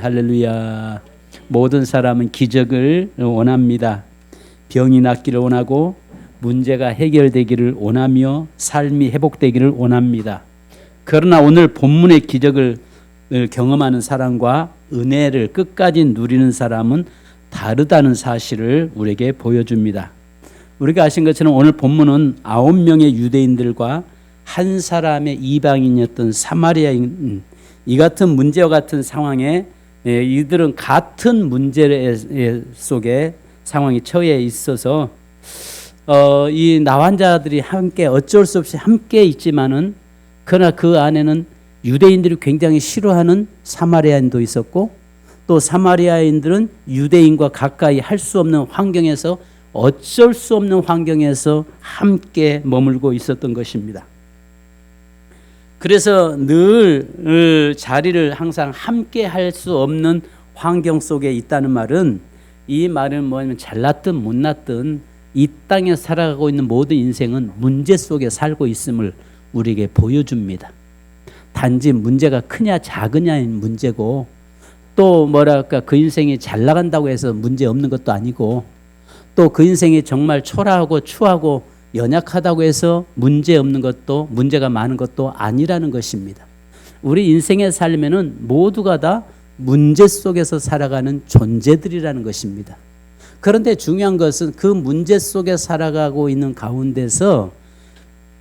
할렐루야. 모든 사람은 기적을 원합니다. 병이 낫기를 원하고 문제가 해결되기를 원하며 삶이 회복되기를 원합니다. 그러나 오늘 본문의 기적을 경험하는 사람과 은혜를 끝까지 누리는 사람은 다르다는 사실을 우리에게 보여줍니다. 우리가 아신 것처럼 오늘 본문은 9명의 유대인들과 한 사람의 이방인이었던 사마리아인, 이 같은 문제와 같은 상황에 이들은 같은 문제 속에 상황이 처해 있어서 이 나환자들이 함께 어쩔 수 없이 함께 있지만은, 그러나 그 안에는 유대인들이 굉장히 싫어하는 사마리아인도 있었고, 또 사마리아인들은 유대인과 가까이 할 수 없는 환경에서, 어쩔 수 없는 환경에서 함께 머물고 있었던 것입니다. 그래서 늘 자리를 항상 함께 할 수 없는 환경 속에 있다는 말은, 이 말은 뭐냐면 잘났든 못났든 이 땅에 살아가고 있는 모든 인생은 문제 속에 살고 있음을 우리에게 보여줍니다. 단지 문제가 크냐 작으냐의 문제고, 또 뭐랄까 그 인생이 잘 나간다고 해서 문제 없는 것도 아니고, 또 그 인생이 정말 초라하고 추하고 연약하다고 해서 문제 없는 것도, 문제가 많은 것도 아니라는 것입니다. 우리 인생의 삶에는 모두가 다 문제 속에서 살아가는 존재들이라는 것입니다. 그런데 중요한 것은 그 문제 속에 살아가고 있는 가운데서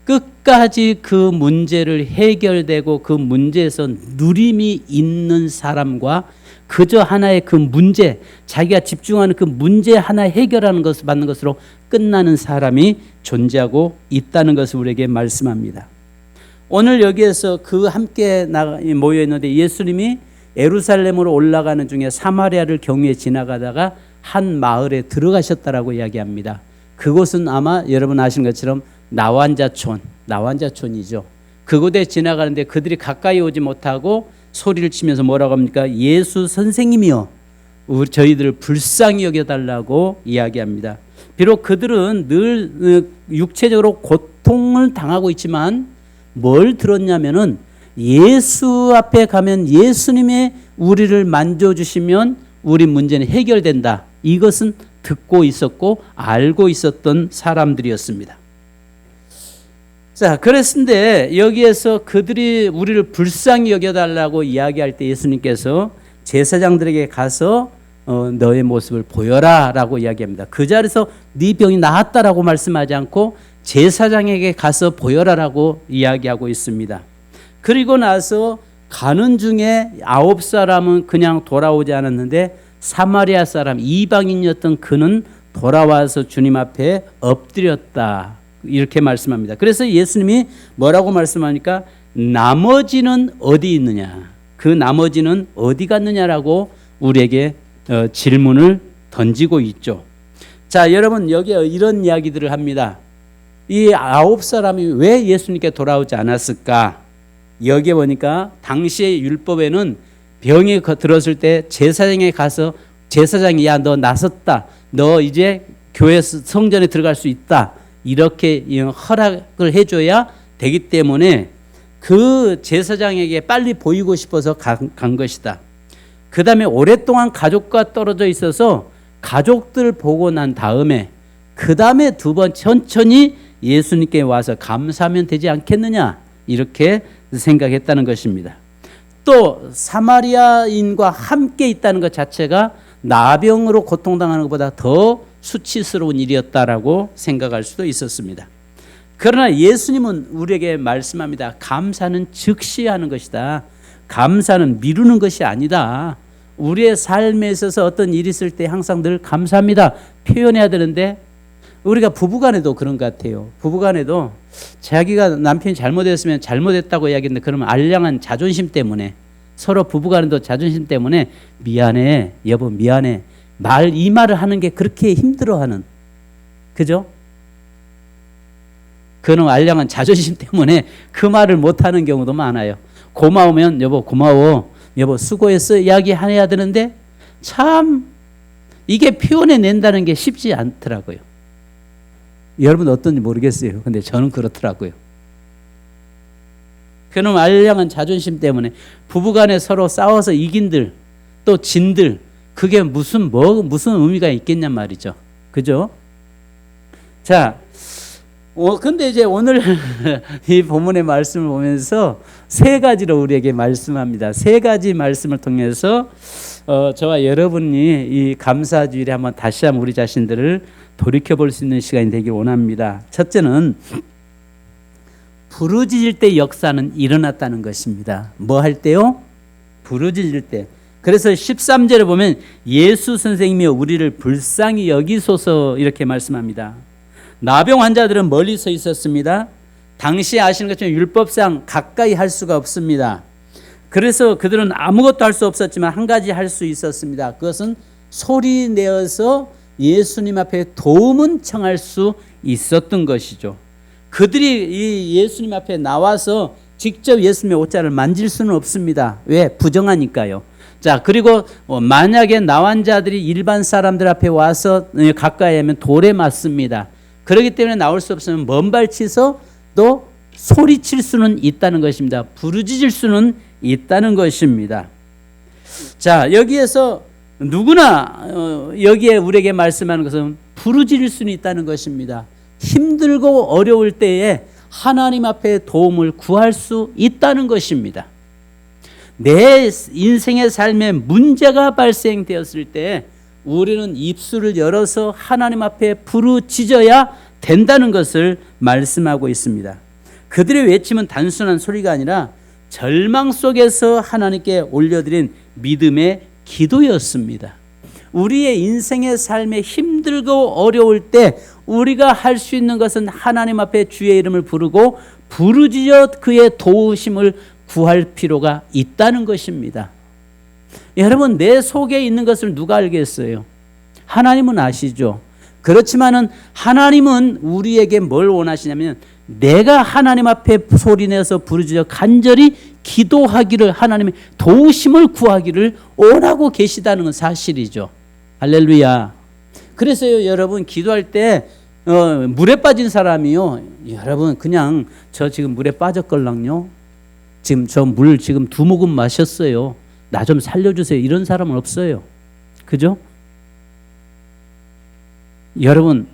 끝까지 그 문제를 해결되고 그 문제에서 누림이 있는 사람과, 그저 하나의 그 문제, 자기가 집중하는 그 문제 하나 해결하는 것을 받는 것으로 끝나는 사람이 존재하고 있다는 것을 우리에게 말씀합니다. 오늘 여기에서 그 함께 모여 있는데, 예수님이 예루살렘으로 올라가는 중에 사마리아를 경유해 지나가다가 한 마을에 들어가셨다라고 이야기합니다. 그곳은 아마 여러분 아시는 것처럼 나환자촌이죠. 그곳에 지나가는데 그들이 가까이 오지 못하고 소리를 치면서 뭐라고 합니까? 예수 선생님이여, 저희들을 불쌍히 여겨달라고 이야기합니다. 비록 그들은 늘 육체적으로 고통을 당하고 있지만 뭘 들었냐면은, 예수 앞에 가면 예수님의 우리를 만져주시면 우리 문제는 해결된다, 이것은 듣고 있었고 알고 있었던 사람들이었습니다. 자, 그랬는데 여기에서 그들이 우리를 불쌍히 여겨달라고 이야기할 때 예수님께서 제사장들에게 가서 너의 모습을 보여라 라고 이야기합니다. 그 자리에서 네 병이 나았다라고 말씀하지 않고 제사장에게 가서 보여라 라고 이야기하고 있습니다. 그리고 나서 가는 중에 9사람은 그냥 돌아오지 않았는데, 사마리아 사람 이방인이었던 그는 돌아와서 주님 앞에 엎드렸다, 이렇게 말씀합니다. 그래서 예수님이 뭐라고 말씀하니까, 나머지는 어디 있느냐, 그 나머지는 어디 갔느냐라고 우리에게 질문을 던지고 있죠. 자, 여러분 여기에 이런 이야기들을 합니다. 이 9사람이 왜 예수님께 돌아오지 않았을까? 여기에 보니까 당시의 율법에는 병이 들었을 때 제사장에 가서, 제사장이 야 너 나섰다, 너 이제 교회 성전에 들어갈 수 있다, 이렇게 허락을 해줘야 되기 때문에 그 제사장에게 빨리 보이고 싶어서 간 것이다. 그 다음에 오랫동안 가족과 떨어져 있어서 가족들 보고 난 다음에, 그 다음에 두 번 천천히 예수님께 와서 감사하면 되지 않겠느냐, 이렇게 생각했다는 것입니다. 또 사마리아인과 함께 있다는 것 자체가 나병으로 고통당하는 것보다 더 수치스러운 일이었다라고 생각할 수도 있었습니다. 그러나 예수님은 우리에게 말씀합니다. 감사는 즉시 하는 것이다. 감사는 미루는 것이 아니다. 우리의 삶에 있어서 어떤 일이 있을 때 항상 늘 감사합니다 표현해야 되는데, 우리가 부부간에도 그런 것 같아요. 부부간에도 자기가 남편이 잘못했으면 잘못했다고 이야기했는데, 그러면 알량한 자존심 때문에, 서로 부부간에도 자존심 때문에 미안해 여보 미안해, 이 말을 하는 게 그렇게 힘들어하는, 그죠? 그런 알량한 자존심 때문에 그 말을 못하는 경우도 많아요. 고마우면 여보 고마워, 여보 수고했어 이야기해야 되는데, 참 이게 표현해낸다는 게 쉽지 않더라고요. 여러분 어떤지 모르겠어요. 근데 저는 그렇더라고요. 그놈 알량한 자존심 때문에 부부간에 서로 싸워서 이긴들, 또 진들, 그게 무슨 의미가 있겠냔 말이죠. 그죠? 자, 근데 이제 오늘 이 본문의 말씀을 보면서 세 가지로 우리에게 말씀합니다. 세 가지 말씀을 통해서 저와 여러분이 이 감사주일에 한번 다시 한번 우리 자신들을 돌이켜볼 수 있는 시간이 되길 원합니다. 첫째는 부르짖을 때 역사는 일어났다는 것입니다. 뭐 할 때요? 부르짖을 때. 그래서 13절에 보면 예수 선생님이 우리를 불쌍히 여기소서 이렇게 말씀합니다. 나병 환자들은 멀리 서 있었습니다. 당시 아시는 것처럼 율법상 가까이 할 수가 없습니다. 그래서 그들은 아무것도 할 수 없었지만 한 가지 할 수 있었습니다. 그것은 소리 내어서 예수님 앞에 도움은 청할 수 있었던 것이죠. 그들이 이 예수님 앞에 나와서 직접 예수님의 옷자를 만질 수는 없습니다. 왜? 부정하니까요. 자, 그리고 만약에 나환자들이 일반 사람들 앞에 와서 가까이 하면 돌에 맞습니다. 그렇기 때문에 나올 수 없으면 먼발치서 또 소리칠 수는 있다는 것입니다. 부르짖을 수는 있다는 것입니다. 자, 여기에서 누구나 여기에 우리에게 말씀하는 것은 부르짖을 수는 있다는 것입니다. 힘들고 어려울 때에 하나님 앞에 도움을 구할 수 있다는 것입니다. 내 인생의 삶에 문제가 발생되었을 때 우리는 입술을 열어서 하나님 앞에 부르짖어야 된다는 것을 말씀하고 있습니다. 그들의 외침은 단순한 소리가 아니라 절망 속에서 하나님께 올려드린 믿음의 기도였습니다. 우리의 인생의 삶에 힘들고 어려울 때 우리가 할 수 있는 것은 하나님 앞에 주의 이름을 부르고 부르짖어 그의 도우심을 구할 필요가 있다는 것입니다. 여러분, 내 속에 있는 것을 누가 알겠어요? 하나님은 아시죠. 그렇지만은 하나님은 우리에게 뭘 원하시냐면 내가 하나님 앞에 소리내서 부르짖어 간절히 기도하기를, 하나님의 도우심을 구하기를 원하고 계시다는 건 사실이죠. 할렐루야. 그래서요, 여러분, 기도할 때 물에 빠진 사람이요, 여러분 그냥 저 지금 물에 빠졌걸랑요, 지금 저 물 지금 2모금 마셨어요, 나 좀 살려주세요, 이런 사람은 없어요. 그죠? 여러분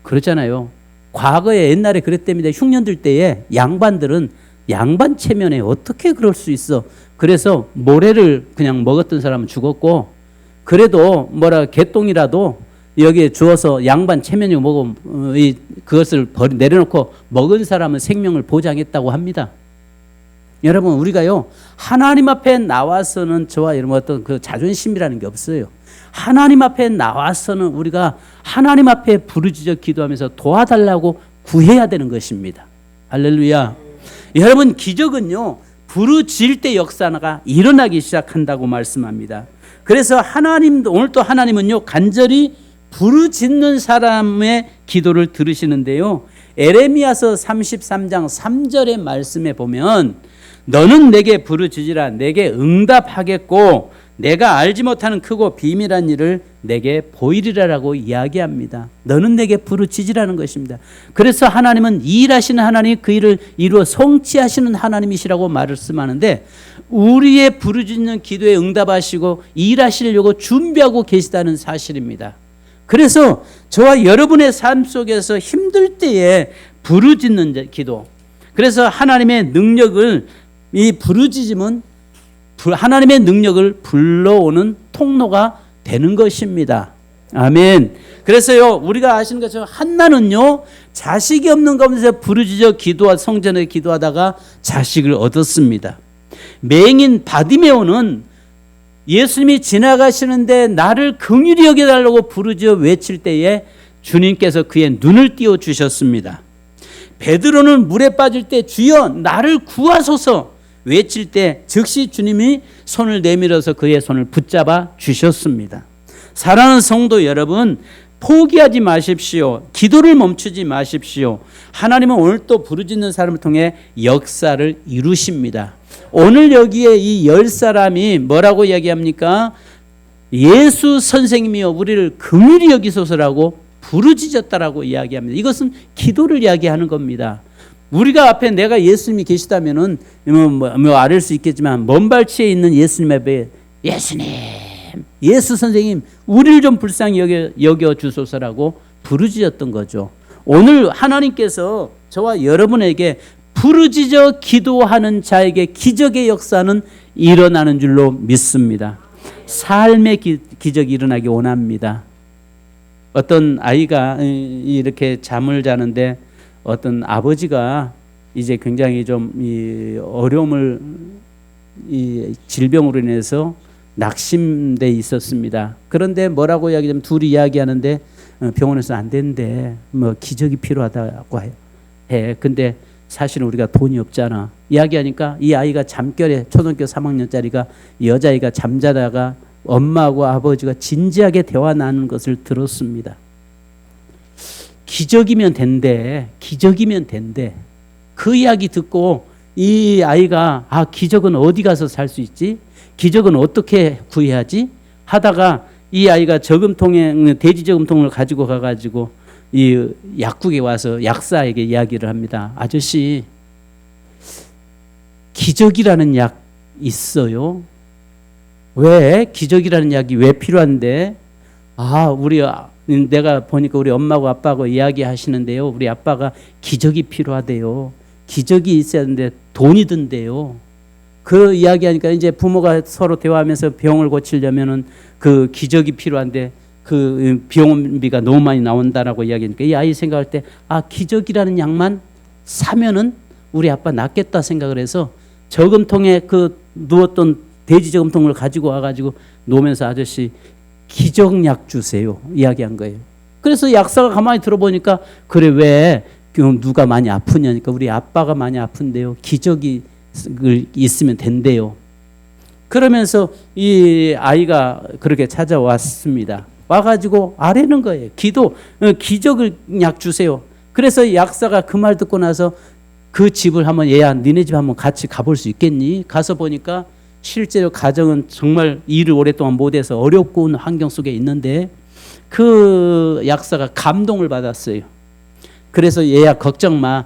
그렇잖아요. 과거에 옛날에 그랬답니다. 흉년들 때에 양반들은 양반 체면에 어떻게 그럴 수 있어. 그래서 모래를 그냥 먹었던 사람은 죽었고, 그래도 개똥이라도 여기에 주어서 양반 체면이 먹어 그것을 내려놓고 먹은 사람은 생명을 보장했다고 합니다. 여러분, 우리가요 하나님 앞에 나와서는 저와 여러분 어떤 그 자존심이라는 게 없어요. 하나님 앞에 나와서는 우리가 하나님 앞에 부르짖어 기도하면서 도와달라고 구해야 되는 것입니다. 할렐루야. 여러분, 기적은요 부르짖을 때 역사가 일어나기 시작한다고 말씀합니다. 그래서 오늘 또 하나님은요 간절히 부르짖는 사람의 기도를 들으시는데요, 에레미야서 33장 3절의 말씀에 보면 너는 내게 부르짖으라, 내게 응답하겠고 내가 알지 못하는 크고 비밀한 일을 내게 보이리라라고 이야기합니다. 너는 내게 부르짖으라는 것입니다. 그래서 하나님은 일하시는 하나님, 그 일을 이루어 성취하시는 하나님이시라고 말씀하는데, 우리의 부르짖는 기도에 응답하시고 일하시려고 준비하고 계시다는 사실입니다. 그래서 저와 여러분의 삶 속에서 힘들 때에 부르짖는 기도, 그래서 하나님의 능력을, 이 부르짖음은 하나님의 능력을 불러오는 통로가 되는 것입니다. 아멘. 그래서요 우리가 아시는 것처럼 한나는요 자식이 없는 가운데서 부르짖어 성전에 기도하다가 자식을 얻었습니다. 맹인 바디메오는 예수님이 지나가시는데 나를 긍휼히 여겨달라고 부르짖어 외칠 때에 주님께서 그의 눈을 띄워 주셨습니다. 베드로는 물에 빠질 때 주여 나를 구하소서 외칠 때 즉시 주님이 손을 내밀어서 그의 손을 붙잡아 주셨습니다. 사랑하는 성도 여러분, 포기하지 마십시오. 기도를 멈추지 마십시오. 하나님은 오늘 또 부르짖는 사람을 통해 역사를 이루십니다. 오늘 여기에 이 10사람이 뭐라고 이야기합니까? 예수 선생님이여 우리를 긍휼히 여기소서라고 부르짖었다라고 이야기합니다. 이것은 기도를 이야기하는 겁니다. 우리가 앞에 내가 예수님이 계시다면은 뭐 아릴 수 있겠지만 먼 발치에 있는 예수님 앞에 예수님 예수 선생님 우리를 좀 불쌍히 여겨 주소서라고 부르짖었던 거죠. 오늘 하나님께서 저와 여러분에게 부르짖어 기도하는 자에게 기적의 역사는 일어나는 줄로 믿습니다. 삶의 기적이 일어나기 원합니다. 어떤 아이가 이렇게 잠을 자는데 어떤 아버지가 이제 굉장히 좀 이 어려움을 이 질병으로 인해서 낙심돼 있었습니다. 그런데 뭐라고 이야기하면 둘이 이야기하는데 병원에서 안 된대. 뭐 기적이 필요하다고 해. 근데 사실은 우리가 돈이 없잖아. 이야기하니까 이 아이가 잠결에 초등학교 3학년짜리가 여자아이가 잠자다가 엄마하고 아버지가 진지하게 대화 나누는 것을 들었습니다. 기적이면 된대. 기적이면 된대. 그 이야기 듣고 이 아이가 기적은 어디 가서 살 수 있지? 기적은 어떻게 구해야지? 하다가 이 아이가 저금통에 돼지 저금통을 가지고 가가지고 이 약국에 와서 약사에게 이야기를 합니다. 아저씨, 기적이라는 약 있어요? 왜? 기적이라는 약이 왜 필요한데? 내가 보니까 우리 엄마하고 아빠하고 이야기하시는데요. 우리 아빠가 기적이 필요하대요. 기적이 있어야 하는데 돈이 든대요. 그 이야기하니까 이제 부모가 서로 대화하면서 병을 고치려면은 그 기적이 필요한데 그 병원비가 너무 많이 나온다라고 이야기하니까 이 아이 생각할 때 기적이라는 약만 사면은 우리 아빠 낫겠다 생각을 해서 저금통에 그 누웠던 돼지 저금통을 가지고 와가지고 놓으면서 아저씨 기적약 주세요 이야기한 거예요. 그래서 약사가 가만히 들어보니까 그래 왜 누가 많이 아프냐니까 우리 아빠가 많이 아픈데요. 기적이 있으면 된대요. 그러면서 이 아이가 그렇게 찾아왔습니다. 와가지고 아뢰는 거예요. 기적을 약 주세요. 그래서 약사가 그 말 듣고 나서 그 집을 한번 얘야 니네 집 한번 같이 가볼 수 있겠니? 가서 보니까 실제로 가정은 정말 일을 오랫동안 못해서 어렵고 환경 속에 있는데 그 약사가 감동을 받았어요. 그래서 얘야 걱정 마.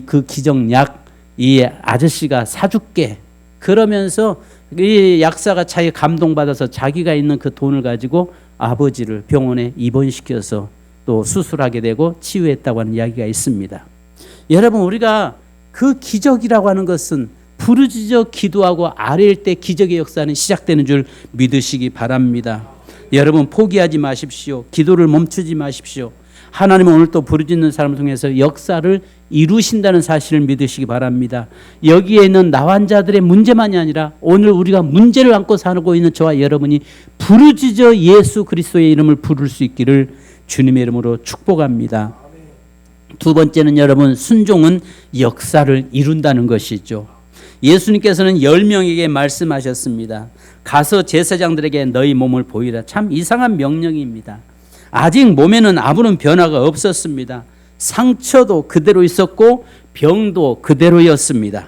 그 기적약 이 아저씨가 사줄게. 그러면서 이 약사가 자기 감동받아서 자기가 있는 그 돈을 가지고 아버지를 병원에 입원시켜서 또 수술하게 되고 치유했다고 하는 이야기가 있습니다. 여러분 우리가 그 기적이라고 하는 것은 부르짖어 기도하고 아뢰일 때 기적의 역사는 시작되는 줄 믿으시기 바랍니다. 여러분 포기하지 마십시오. 기도를 멈추지 마십시오. 하나님은 오늘 또 부르짖는 사람을 통해서 역사를 이루신다는 사실을 믿으시기 바랍니다. 여기에 있는 나환자들의 문제만이 아니라 오늘 우리가 문제를 안고 살고 있는 저와 여러분이 부르짖어 예수 그리스도의 이름을 부를 수 있기를 주님의 이름으로 축복합니다. 두 번째는 여러분 순종은 역사를 이룬다는 것이죠. 예수님께서는 10명에게 말씀하셨습니다. 가서 제사장들에게 너희 몸을 보이라. 참 이상한 명령입니다. 아직 몸에는 아무런 변화가 없었습니다. 상처도 그대로 있었고 병도 그대로였습니다.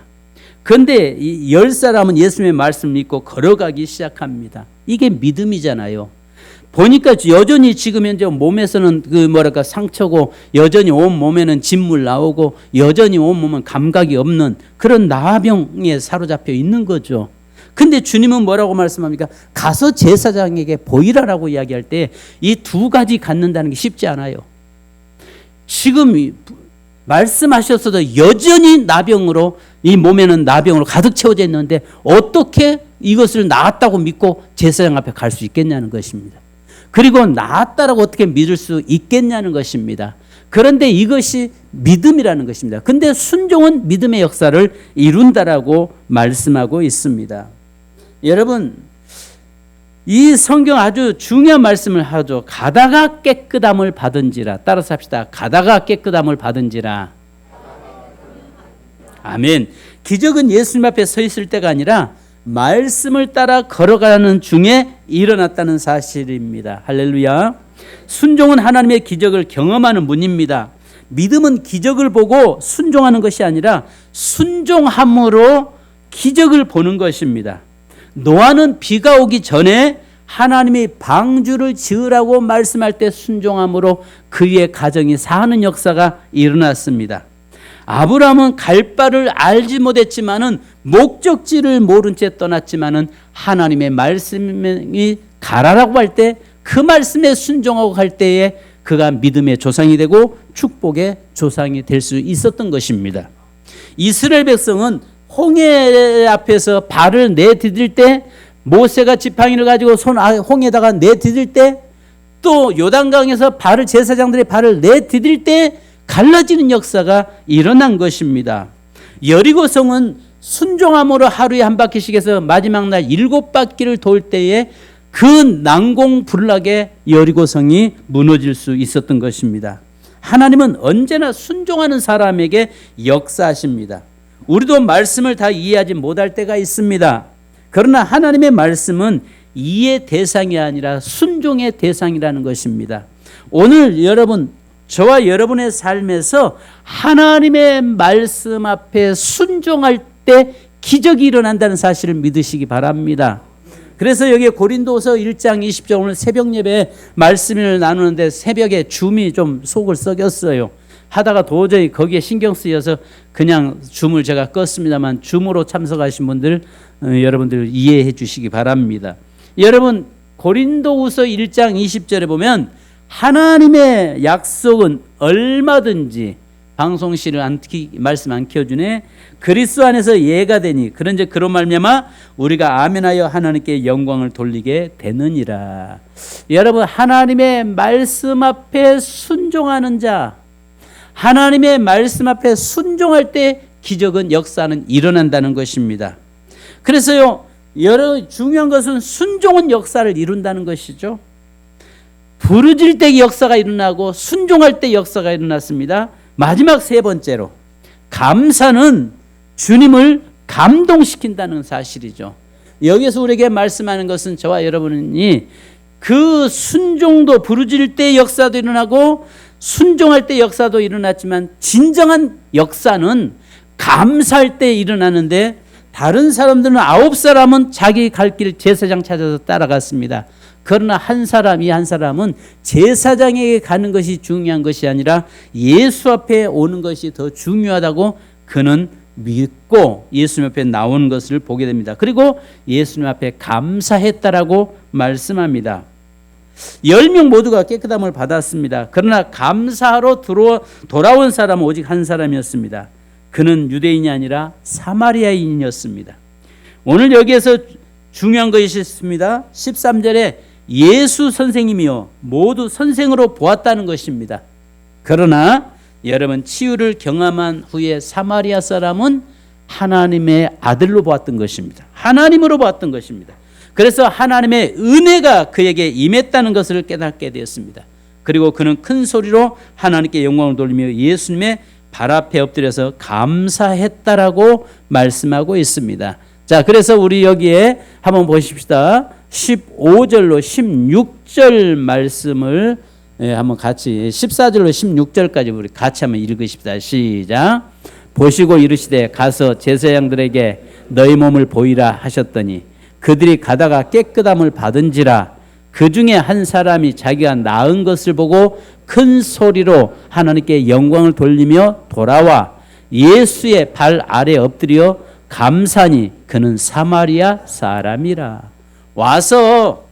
그런데 이 10사람은 예수님의 말씀을 믿고 걸어가기 시작합니다. 이게 믿음이잖아요. 보니까 여전히 지금 현재 몸에서는 상처고 여전히 온 몸에는 진물 나오고 여전히 온 몸은 감각이 없는 그런 나병에 사로잡혀 있는 거죠. 근데 주님은 뭐라고 말씀합니까? 가서 제사장에게 보이라라고 이야기할 때 이 두 가지 갖는다는 게 쉽지 않아요. 지금 말씀하셨어도 여전히 나병으로 이 몸에는 나병으로 가득 채워져 있는데 어떻게 이것을 나았다고 믿고 제사장 앞에 갈 수 있겠냐는 것입니다. 그리고 나았다라고 어떻게 믿을 수 있겠냐는 것입니다. 그런데 이것이 믿음이라는 것입니다. 근데 순종은 믿음의 역사를 이룬다라고 말씀하고 있습니다. 여러분 이 성경 아주 중요한 말씀을 하죠. 가다가 깨끗함을 받은지라. 따라서 합시다. 가다가 깨끗함을 받은지라. 아멘. 기적은 예수님 앞에 서 있을 때가 아니라 말씀을 따라 걸어가는 중에 일어났다는 사실입니다. 할렐루야. 순종은 하나님의 기적을 경험하는 문입니다. 믿음은 기적을 보고 순종하는 것이 아니라 순종함으로 기적을 보는 것입니다. 노아는 비가 오기 전에 하나님이 방주를 지으라고 말씀할 때 순종함으로 그의 가정이 사는 역사가 일어났습니다. 아브라함은 갈 바를 알지 못했지만은 목적지를 모른 채 떠났지만은 하나님의 말씀이 가라라고 할 때 그 말씀에 순종하고 갈 때에 그가 믿음의 조상이 되고 축복의 조상이 될 수 있었던 것입니다. 이스라엘 백성은 홍해 앞에서 발을 내디딜 때, 모세가 지팡이를 가지고 홍해에다가 내디딜 때, 또 요단강에서 제사장들의 발을 내디딜 때 갈라지는 역사가 일어난 것입니다. 여리고성은 순종함으로 하루에 한 바퀴씩 해서 마지막 날 7바퀴를 돌 때에 그 난공불락의 여리고성이 무너질 수 있었던 것입니다. 하나님은 언제나 순종하는 사람에게 역사하십니다. 우리도 말씀을 다 이해하지 못할 때가 있습니다. 그러나 하나님의 말씀은 이해 대상이 아니라 순종의 대상이라는 것입니다. 오늘 여러분, 저와 여러분의 삶에서 하나님의 말씀 앞에 순종할 때 기적이 일어난다는 사실을 믿으시기 바랍니다. 그래서 여기 고린도서 1장 20절, 오늘 새벽 예배 말씀을 나누는데 새벽에 줌이 좀 속을 썩였어요. 하다가 도저히 거기에 신경 쓰여서 그냥 줌을 제가 껐습니다만, 줌으로 참석하신 분들 여러분들 이해해 주시기 바랍니다. 여러분, 고린도후서 1장 20절에 보면 하나님의 약속은 얼마든지, 방송실을 말씀 안 켜주네, 그리스도 안에서 예가 되니 그런즉 그로 말미암아 우리가 아멘하여 하나님께 영광을 돌리게 되느니라. 여러분, 하나님의 말씀 앞에 순종하는 자, 하나님의 말씀 앞에 순종할 때 기적은, 역사는 일어난다는 것입니다. 그래서요, 여러 중요한 것은 순종은 역사를 이룬다는 것이죠. 부르짖을 때 역사가 일어나고 순종할 때 역사가 일어났습니다. 마지막 세 번째로, 감사는 주님을 감동시킨다는 사실이죠. 여기서 우리에게 말씀하는 것은 저와 여러분이 그 순종도, 부르짖을 때 역사도 일어나고 순종할 때 역사도 일어났지만, 진정한 역사는 감사할 때 일어나는데, 다른 사람들은 9사람은 자기 갈 길 제사장 찾아서 따라갔습니다. 그러나 한 사람은 제사장에게 가는 것이 중요한 것이 아니라 예수 앞에 오는 것이 더 중요하다고 그는 믿고 예수님 앞에 나오는 것을 보게 됩니다. 그리고 예수님 앞에 감사했다라고 말씀합니다. 10명 모두가 깨끗함을 받았습니다. 그러나 감사하러 돌아온 사람은 오직 한 사람이었습니다. 그는 유대인이 아니라 사마리아인이었습니다. 오늘 여기에서 중요한 것이 있습니다. 13절에 예수 선생님이요 모두 선생으로 보았다는 것입니다. 그러나 여러분, 치유를 경험한 후에 사마리아 사람은 하나님의 아들로 보았던 것입니다. 하나님으로 보았던 것입니다. 그래서 하나님의 은혜가 그에게 임했다는 것을 깨닫게 되었습니다. 그리고 그는 큰 소리로 하나님께 영광을 돌리며 예수님의 발 앞에 엎드려서 감사했다라고 말씀하고 있습니다. 자, 그래서 우리 여기에 한번 보십시다. 15절로 16절 말씀을 한번 같이, 14절로 16절까지 우리 같이 한번 읽으십시다. 시작. 보시고 이르시되 가서 제사장들에게 너희 몸을 보이라 하셨더니 그들이 가다가 깨끗함을 받은지라. 그 중에 한 사람이 자기가 나은 것을 보고 큰 소리로 하나님께 영광을 돌리며 돌아와 예수의 발 아래 엎드려 감사니 그는 사마리아 사람이라. 와서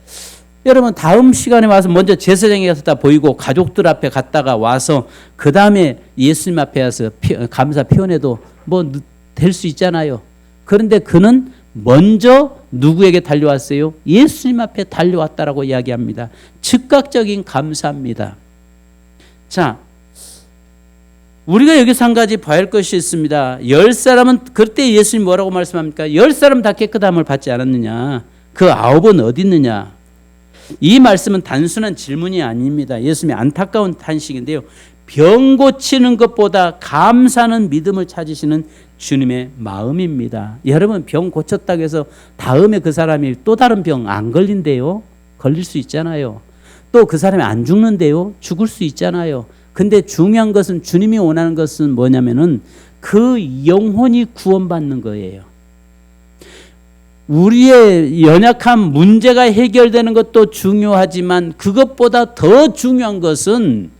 여러분, 다음 시간에 와서 먼저 제사장에 가서 다 보이고 가족들 앞에 갔다가 와서 그 다음에 예수님 앞에 와서 감사 표현해도 뭐 될 수 있잖아요. 그런데 그는 먼저 누구에게 달려왔어요? 예수님 앞에 달려왔다라고 이야기합니다. 즉각적인 감사입니다. 자, 우리가 여기서 한 가지 봐야 할 것이 있습니다. 10사람은, 그때 예수님 뭐라고 말씀합니까? 10사람 다 깨끗함을 받지 않았느냐? 그 9은 어디 있느냐? 이 말씀은 단순한 질문이 아닙니다. 예수님의 안타까운 탄식인데요. 병 고치는 것보다 감사는 믿음을 찾으시는 주님의 마음입니다. 여러분, 병 고쳤다고 해서 다음에 그 사람이 또 다른 병 안 걸린대요. 걸릴 수 있잖아요. 또 그 사람이 안 죽는데요. 죽을 수 있잖아요. 근데 중요한 것은, 주님이 원하는 것은 뭐냐면은 그 영혼이 구원받는 거예요. 우리의 연약한 문제가 해결되는 것도 중요하지만 그것보다 더 중요한 것은,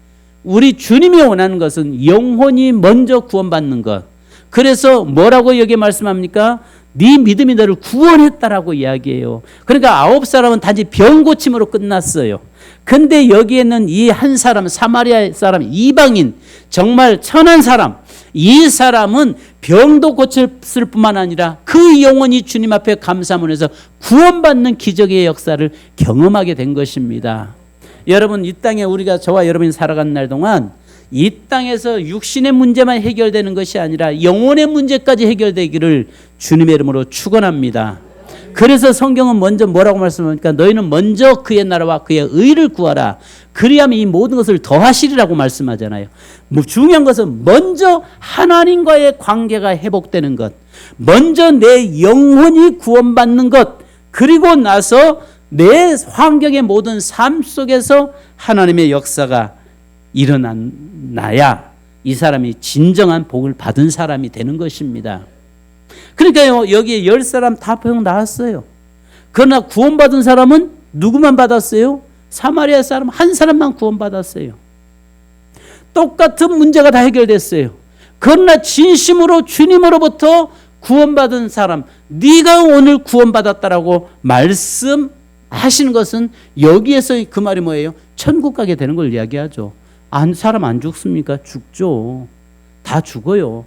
우리 주님이 원하는 것은 영혼이 먼저 구원받는 것. 그래서 뭐라고 여기 말씀합니까? 네 믿음이 너를 구원했다라고 이야기해요. 그러니까 9사람은 단지 병 고침으로 끝났어요. 근데 여기에는 이 한 사람, 사마리아 사람, 이방인, 정말 천한 사람, 이 사람은 병도 고쳤을 뿐만 아니라 그 영혼이 주님 앞에 감사문에서 구원받는 기적의 역사를 경험하게 된 것입니다. 여러분, 이 땅에 우리가 저와 여러분이 살아가는 날 동안 이 땅에서 육신의 문제만 해결되는 것이 아니라 영혼의 문제까지 해결되기를 주님의 이름으로 축원합니다. 그래서 성경은 먼저 뭐라고 말씀합니까? 너희는 먼저 그의 나라와 그의 의를 구하라. 그리하면 이 모든 것을 더하시리라고 말씀하잖아요. 중요한 것은 먼저 하나님과의 관계가 회복되는 것, 먼저 내 영혼이 구원받는 것, 그리고 나서 내 환경의 모든 삶 속에서 하나님의 역사가 일어나야 이 사람이 진정한 복을 받은 사람이 되는 것입니다. 그러니까요, 여기에 10사람 다 병 나았어요. 그러나 구원받은 사람은 누구만 받았어요? 사마리아 사람 한 사람만 구원받았어요. 똑같은 문제가 다 해결됐어요. 그러나 진심으로 주님으로부터 구원받은 사람, 네가 오늘 구원받았다라고 말씀하시는 것은 여기에서 그 말이 뭐예요? 천국 가게 되는 걸 이야기하죠. 사람 안 죽습니까? 죽죠. 다 죽어요.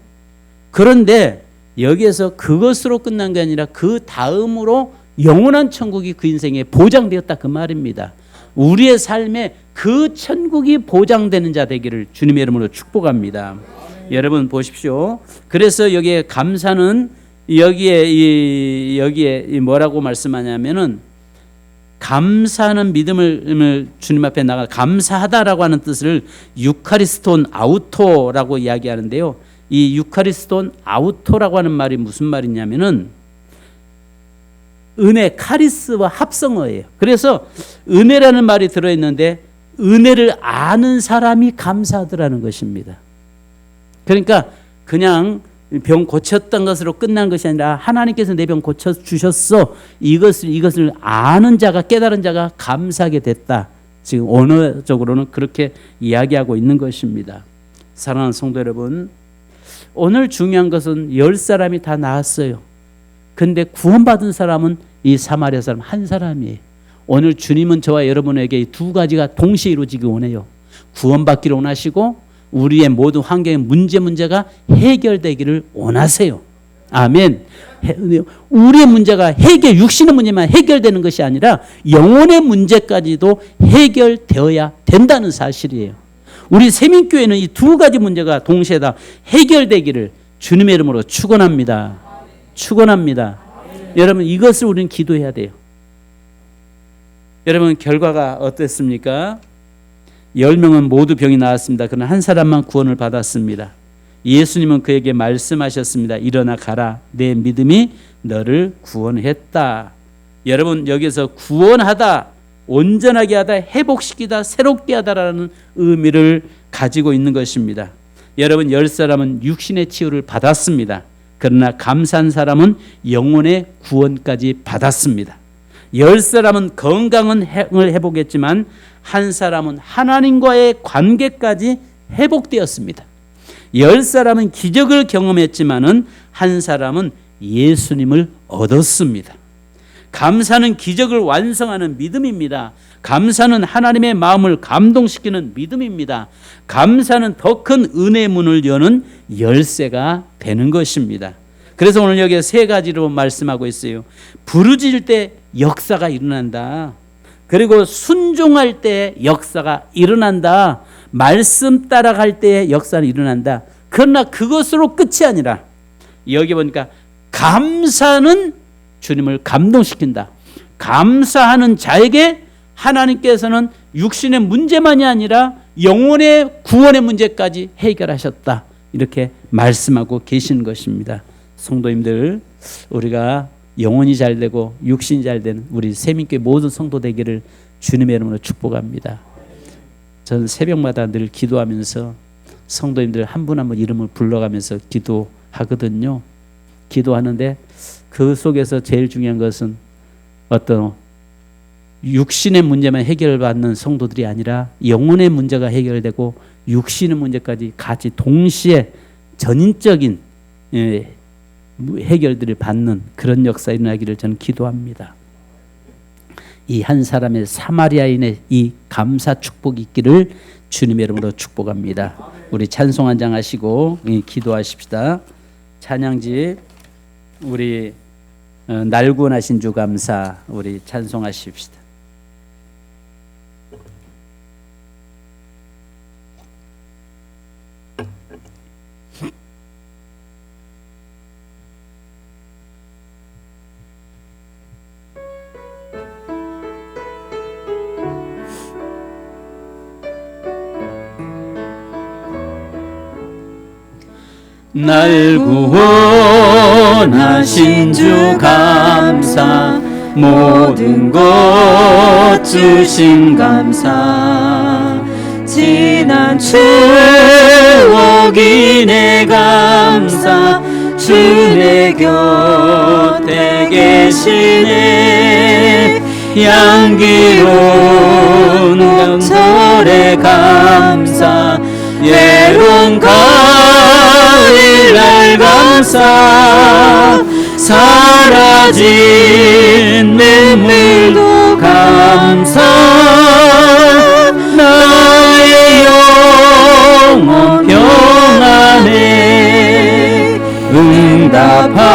그런데 여기에서 그것으로 끝난 게 아니라 그 다음으로 영원한 천국이 그 인생에 보장되었다, 그 말입니다. 우리의 삶에 그 천국이 보장되는 자 되기를 주님의 이름으로 축복합니다. 여러분 보십시오. 그래서 여기에 감사는 여기에 뭐라고 말씀하냐면은 감사하는 믿음을 주님 앞에 나가 감사하다라고 하는 뜻을 유카리스톤 아우토라고 이야기하는데요. 이 유카리스톤 아우토라고 하는 말이 무슨 말이냐면은 은혜, 카리스와 합성어예요. 그래서 은혜라는 말이 들어있는데 은혜를 아는 사람이 감사하더라는 것입니다. 그러니까 그냥 병 고쳤던 것으로 끝난 것이 아니라 하나님께서 내 병 고쳐주셨어, 이것을 아는 자가, 깨달은 자가 감사하게 됐다. 지금 언어적으로는 그렇게 이야기하고 있는 것입니다. 사랑하는 성도 여러분, 오늘 중요한 것은 10사람이 다 나았어요. 근데 구원받은 사람은 이 사마리아 사람 한 사람이에요. 오늘 주님은 저와 여러분에게 이 두 가지가 동시에 이루어지기 원해요. 구원받기를 원하시고 우리의 모든 환경의 문제가 해결되기를 원하세요. 아멘. 우리의 문제가 육신의 문제만 해결되는 것이 아니라 영혼의 문제까지도 해결되어야 된다는 사실이에요. 우리 세민교회는 이 두 가지 문제가 동시에 다 해결되기를 주님의 이름으로 축원합니다. 축원합니다. 여러분, 이것을 우리는 기도해야 돼요. 여러분, 결과가 어땠습니까? 10명은 모두 병이 나았습니다. 그러나 한 사람만 구원을 받았습니다. 예수님은 그에게 말씀하셨습니다. 일어나 가라. 내 믿음이 너를 구원했다. 여러분, 여기서 구원하다, 온전하게 하다, 회복시키다, 새롭게 하다라는 의미를 가지고 있는 것입니다. 여러분, 10사람은 육신의 치유를 받았습니다. 그러나 감사한 사람은 영혼의 구원까지 받았습니다. 10사람은 건강은 회복했지만 한 사람은 하나님과의 관계까지 회복되었습니다. 10사람은 기적을 경험했지만은 한 사람은 예수님을 얻었습니다. 감사는 기적을 완성하는 믿음입니다. 감사는 하나님의 마음을 감동시키는 믿음입니다. 감사는 더 큰 은혜의 문을 여는 열쇠가 되는 것입니다. 그래서 오늘 여기에 세 가지로 말씀하고 있어요. 부르짖을 때 역사가 일어난다. 그리고 순종할 때 역사가 일어난다. 말씀 따라갈 때 역사는 일어난다. 그러나 그것으로 끝이 아니라 여기 보니까 감사는 주님을 감동시킨다. 감사하는 자에게 하나님께서는 육신의 문제만이 아니라 영혼의 구원의 문제까지 해결하셨다. 이렇게 말씀하고 계시는 것입니다. 성도님들, 우리가 영혼이 잘되고 육신이 잘되는 우리 세민교회 모든 성도 되기를 주님의 이름으로 축복합니다. 저는 새벽마다 늘 기도하면서 성도님들 한 분 한 분 이름을 불러가면서 기도하거든요. 기도하는데 그 속에서 제일 중요한 것은 어떤 육신의 문제만 해결받는 성도들이 아니라 영혼의 문제가 해결되고 육신의 문제까지 같이 동시에 전인적인 해결들을 받는 그런 역사 일어나기를 저는 기도합니다. 이 한 사람의 사마리아인의 이 감사 축복이 있기를 주님의 이름으로 축복합니다. 우리 찬송 한 장 하시고 기도하십시다. 찬양지 우리 날 구원하신 주 감사 우리 찬송하십시다. 날 구원하신 주 감사 모든 것 주신 감사 지난 추억이 내 감사 주 내 곁에 계시네 향기로운 명절의 감사 예로운 가을 날 감사 사라진 눈물도 감사 나의 영혼 평안해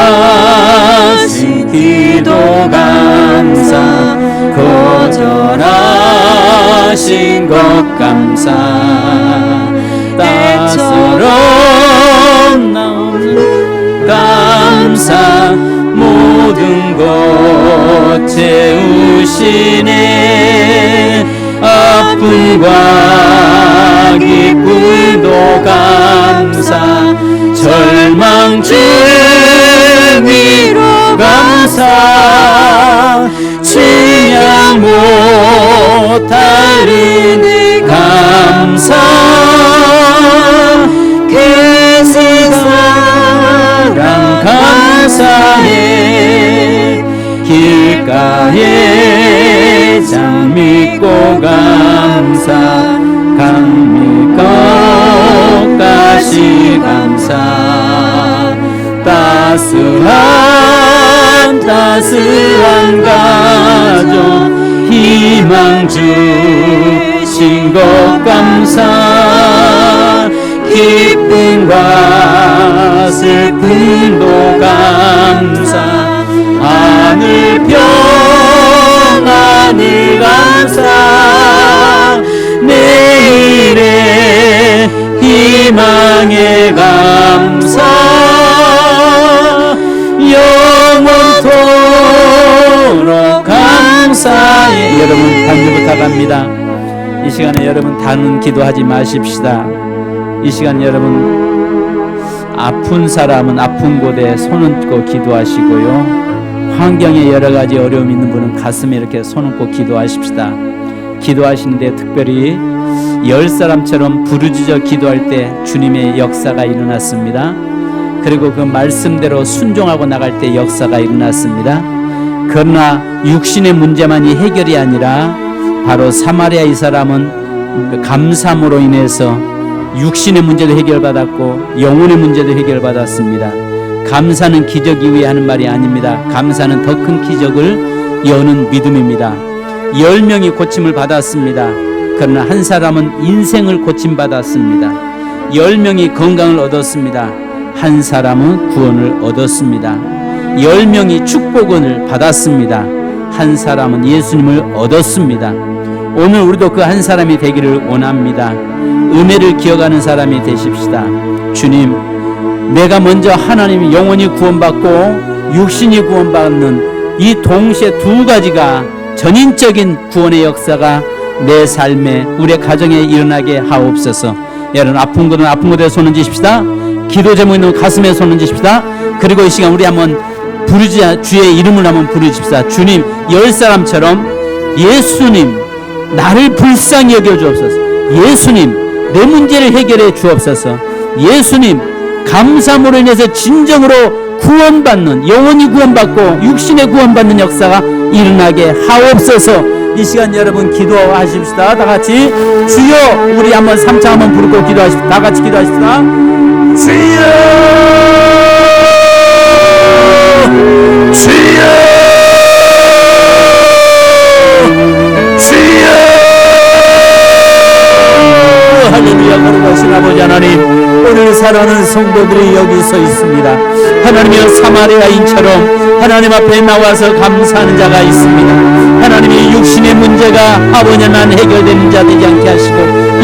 응답하신 기도 감사 거절하신 것 감사 때처럼 나오는 감사 모든 것 채우시네 아픔과 기쁨도 감사 절망 중위로 감사 취향 못할 은혜 감사 계신 사랑 감사해 길가에 장 믿고 감사 강미것까지 감사 따스한 가족 희망 주신 것 감사 기쁨과 슬픔도 감사 하늘 평안을 감사 내일의 희망에 감사 영원토록 감사해. 여러분 단주 부탁합니다. 이 시간에 여러분 다른 기도하지 마십시다. 이 시간 여러분 아픈 사람은 아픈 곳에 손 얹고 기도하시고요. 환경에 여러 가지 어려움 있는 분은 가슴에 이렇게 손 얹고 기도하십시다. 기도하시는데 특별히 10사람처럼 부르짖어 기도할 때 주님의 역사가 일어났습니다. 그리고 그 말씀대로 순종하고 나갈 때 역사가 일어났습니다. 그러나 육신의 문제만이 해결이 아니라 바로 사마리아 이 사람은 감사함으로 인해서 육신의 문제도 해결받았고 영혼의 문제도 해결받았습니다. 감사는 기적 이후에 하는 말이 아닙니다. 감사는 더 큰 기적을 여는 믿음입니다. 10명이 고침을 받았습니다. 그러나 한 사람은 인생을 고침받았습니다. 10명이 건강을 얻었습니다. 한 사람은 구원을 얻었습니다. 10명이 축복을 받았습니다. 한 사람은 예수님을 얻었습니다. 오늘 우리도 그 한 사람이 되기를 원합니다. 은혜를 기억하는 사람이 되십시다. 주님, 내가 먼저 하나님이 영원히 구원받고 육신이 구원받는 이 동시에 두 가지가 전인적인 구원의 역사가 내 삶에 우리의 가정에 일어나게 하옵소서. 여러분 아픈 곳은 아픈 곳에 손 얹으십시다. 기도 제목 있는 가슴에 손 얹으십시다. 그리고 이 시간 우리 한번 부르짖어 주의 이름을 한번 부르십시다. 주님 10사람처럼 예수님 나를 불쌍히 여겨 주옵소서. 예수님 내 문제를 해결해 주옵소서. 예수님 감사함으로 인해서 진정으로 구원받는 영원히 구원받고 육신의 구원받는 역사가 일어나게 하옵소서. 이 시간 여러분 기도하십시다. 다 같이 주여 우리 한번 3차 한번 부르고 기도하십시다. 다 같이 기도하십시다. 주여 주여 주여 할렐루야. 거룩하신 아버지 하나님, 오늘 사랑하는 성도들이 여기 서 있습니다. 하나님이여, 사마리아인처럼 하나님 앞에 나와서 감사하는 자가 있습니다. 하나님이 육신의 문제가 아버지만 해결되는 자 되지 않게 하시고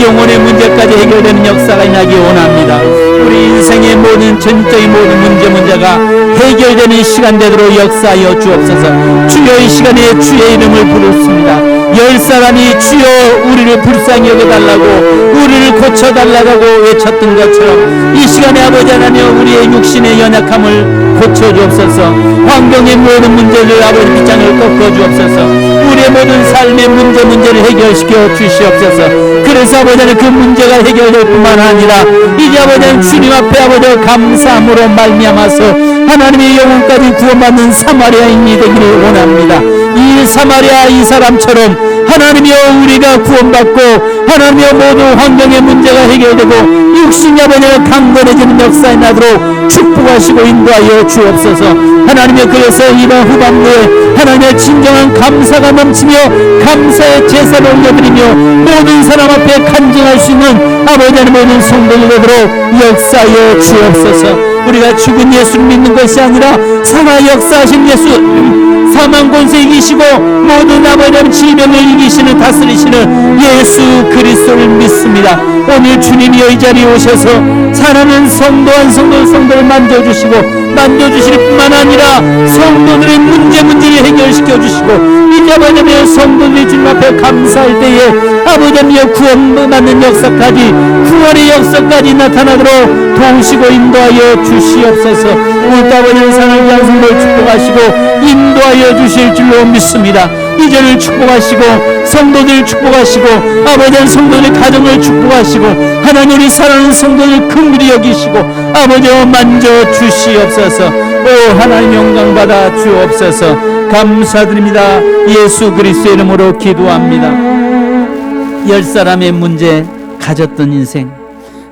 영혼의 문제까지 해결되는 역사가 일어나기 원합니다. 우리 인생의 모든 전적인 모든 문제가 해결되는 시간 되도록 역사하여 주옵소서. 주여, 이 시간에 주의 이름을 부르습니다. 10사람이 주여 우리를 불쌍히 여겨달라고, 우리를 고쳐달라고 외쳤던 것처럼 이 시간에 아버지 하나님, 우리의 육신의 연약함을 고쳐주옵소서. 환경의 모든 문제를 아버지 빗장을 꺾어주옵소서. 우리의 모든 삶의 문제를 해결시켜 주시옵소서. 그래서 아버지 하나님, 그 문제가 해결될 뿐만 아니라 이제 아버지 하나님, 주님 앞에 아버지 감사함으로 말미암아서 하나님의 영혼까지 구원받는 사마리아인이 되기를 원합니다. 이 사마리아 이 사람처럼 하나님이여, 우리가 구원받고 하나님이여, 모든 환경의 문제가 해결되고 육신이 아버지가 강건해지는 역사에 나도록 축복하시고 인도하여 주옵소서. 하나님이여, 그래서 이번 후반부에 하나님의 진정한 감사가 넘치며 감사의 제사를 올려드리며 모든 사람 앞에 간증할 수 있는 아버지 하나님, 모든 성도들 되도록 역사하여 주옵소서. 우리가 죽은 예수를 믿는 것이 아니라 살아 역사하신 예수, 사망 권세 이기시고 모든 아버지 질병을 이기시는 다스리시는 예수 그리스도를 믿습니다. 오늘 주님이 이 자리에 오셔서 사랑하는 성도 한 성도를 만져주시고 만져주실 뿐만 아니라 성도들의 문제를 해결시켜 주시고 이제 아버지 성도들이 주님 앞에 감사할 때에 아버지여, 구원받는 역사까지, 구원의 역사까지 나타나도록 도우시고 인도하여 주시옵소서. 오늘 아버지의 사랑을 위한 성도를 축복하시고 인도하여 주실 줄로 믿습니다. 이제를 축복하시고 성도들 축복하시고 아버지의 성도들 가정을 축복하시고 하나님, 우리 사랑하는 성도들 긍휼히 여기시고 아버지여, 만져 주시옵소서. 오 하나님, 영광 받아 주옵소서. 감사드립니다. 예수 그리스도의 이름으로 기도합니다. 10사람의 문제 가졌던 인생,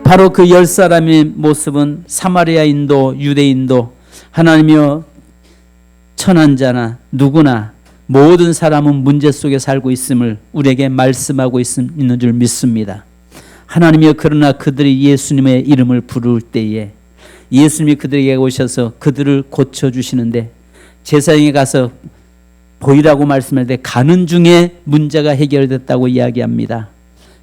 바로 그 10사람의 모습은 사마리아인도 유대인도 하나님이여, 천한 자나 누구나 모든 사람은 문제 속에 살고 있음을 우리에게 말씀하고 있는 줄 믿습니다. 하나님이여, 그러나 그들이 예수님의 이름을 부를 때에 예수님이 그들에게 오셔서 그들을 고쳐주시는데, 제사장에 가서 보이라고 말씀할 때 가는 중에 문제가 해결됐다고 이야기합니다.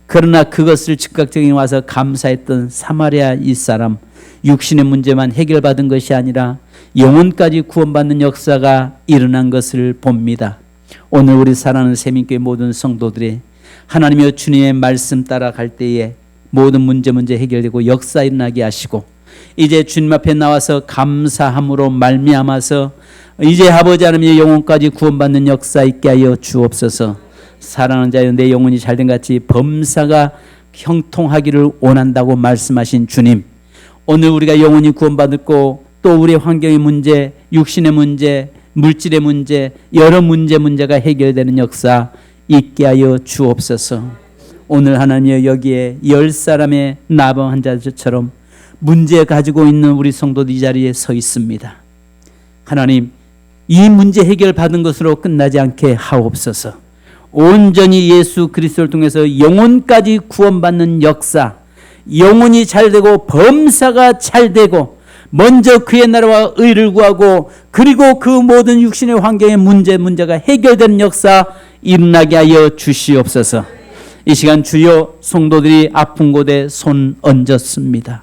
그러나 그것을 즉각적인 와서 감사했던 사마리아 이 사람, 육신의 문제만 해결받은 것이 아니라 영혼까지 구원받는 역사가 일어난 것을 봅니다. 오늘 우리 사랑하는 세민교회 모든 성도들이 하나님이여, 주님의 말씀 따라갈 때에 모든 문제 해결되고 역사 일어나게 하시고 이제 주님 앞에 나와서 감사함으로 말미암아서 이제 아버지 하나님의 영혼까지 구원받는 역사 있게 하여 주옵소서. 사랑하는 자여, 내 영혼이 잘된 같이 범사가 형통하기를 원한다고 말씀하신 주님, 오늘 우리가 영혼이 구원받고 또 우리의 환경의 문제, 육신의 문제, 물질의 문제, 여러 문제가 해결되는 역사 있게 하여 주옵소서. 오늘 하나님이여, 여기에 10사람의 나병 환자처럼 문제 가지고 있는 우리 성도들 이 자리에 서 있습니다. 하나님, 이 문제 해결받은 것으로 끝나지 않게 하옵소서. 온전히 예수 그리스도를 통해서 영혼까지 구원받는 역사, 영혼이 잘되고 범사가 잘되고 먼저 그의 나라와 의를 구하고 그리고 그 모든 육신의 환경의 문제가 해결되는 역사 일어나게 하여 주시옵소서. 이 시간 주여, 성도들이 아픈 곳에 손 얹었습니다.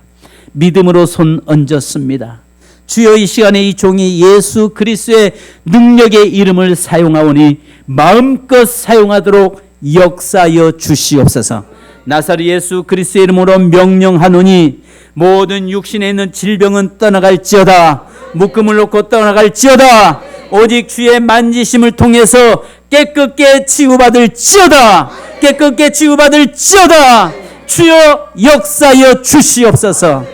믿음으로 손 얹었습니다. 주여, 이 시간에 이 종이 예수 그리스도의 능력의 이름을 사용하오니 마음껏 사용하도록 역사하여 주시옵소서. 나사렛 예수 그리스도의 이름으로 명령하노니 모든 육신에 있는 질병은 떠나갈지어다. 묶음을 놓고 떠나갈지어다. 오직 주의 만지심을 통해서 깨끗게 치유받을지어다. 깨끗게 치유받을지어다. 주여, 역사하여 주시옵소서.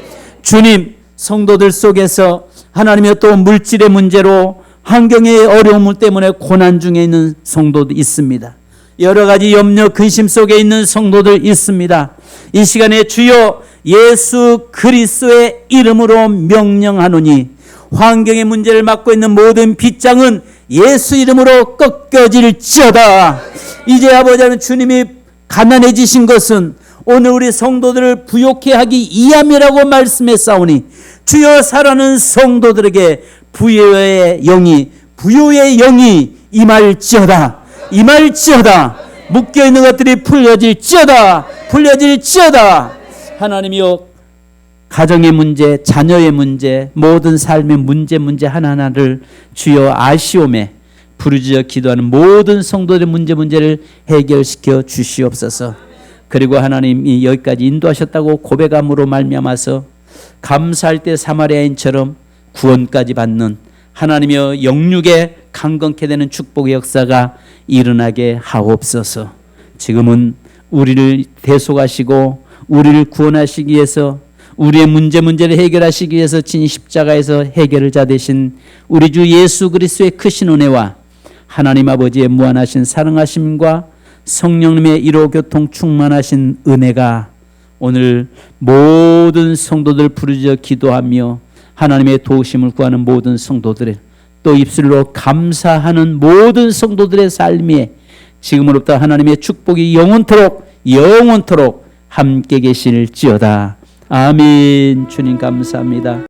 주님, 성도들 속에서 하나님의 또 물질의 문제로 환경의 어려움 때문에 고난 중에 있는 성도도 있습니다. 여러 가지 염려 근심 속에 있는 성도들 있습니다. 이 시간에 주여, 예수 그리스도의 이름으로 명령하노니 환경의 문제를 맡고 있는 모든 빗장은 예수 이름으로 꺾여질지어다. 이제 아버지 하나님, 주님이 가난해지신 것은 오늘 우리 성도들을 부욕해 하기 이함이라고 말씀했사오니 주여, 살아는 성도들에게 부여의 영이 임할지어다. 묶여있는 것들이 풀려질지어다. 하나님이여, 가정의 문제, 자녀의 문제, 모든 삶의 문제 하나하나를 주여 아시오매 부르짖어 기도하는 모든 성도들의 문제를 해결시켜 주시옵소서. 그리고 하나님이 여기까지 인도하셨다고 고백함으로 말미암아서 감사할 때 사마리아인처럼 구원까지 받는 하나님이여, 영육에 강건케 되는 축복의 역사가 일어나게 하옵소서. 지금은 우리를 대속하시고 우리를 구원하시기 위해서, 우리의 문제를 해결하시기 위해서 진 십자가에서 해결자 되신 우리 주 예수 그리스도의 크신 은혜와 하나님 아버지의 무한하신 사랑하심과 성령님의 일호교통 충만하신 은혜가 오늘 모든 성도들 부르짖어 기도하며 하나님의 도우심을 구하는 모든 성도들의, 또 입술로 감사하는 모든 성도들의 삶에 지금으로부터 하나님의 축복이 영원토록 함께 계실지어다. 아멘. 주님 감사합니다.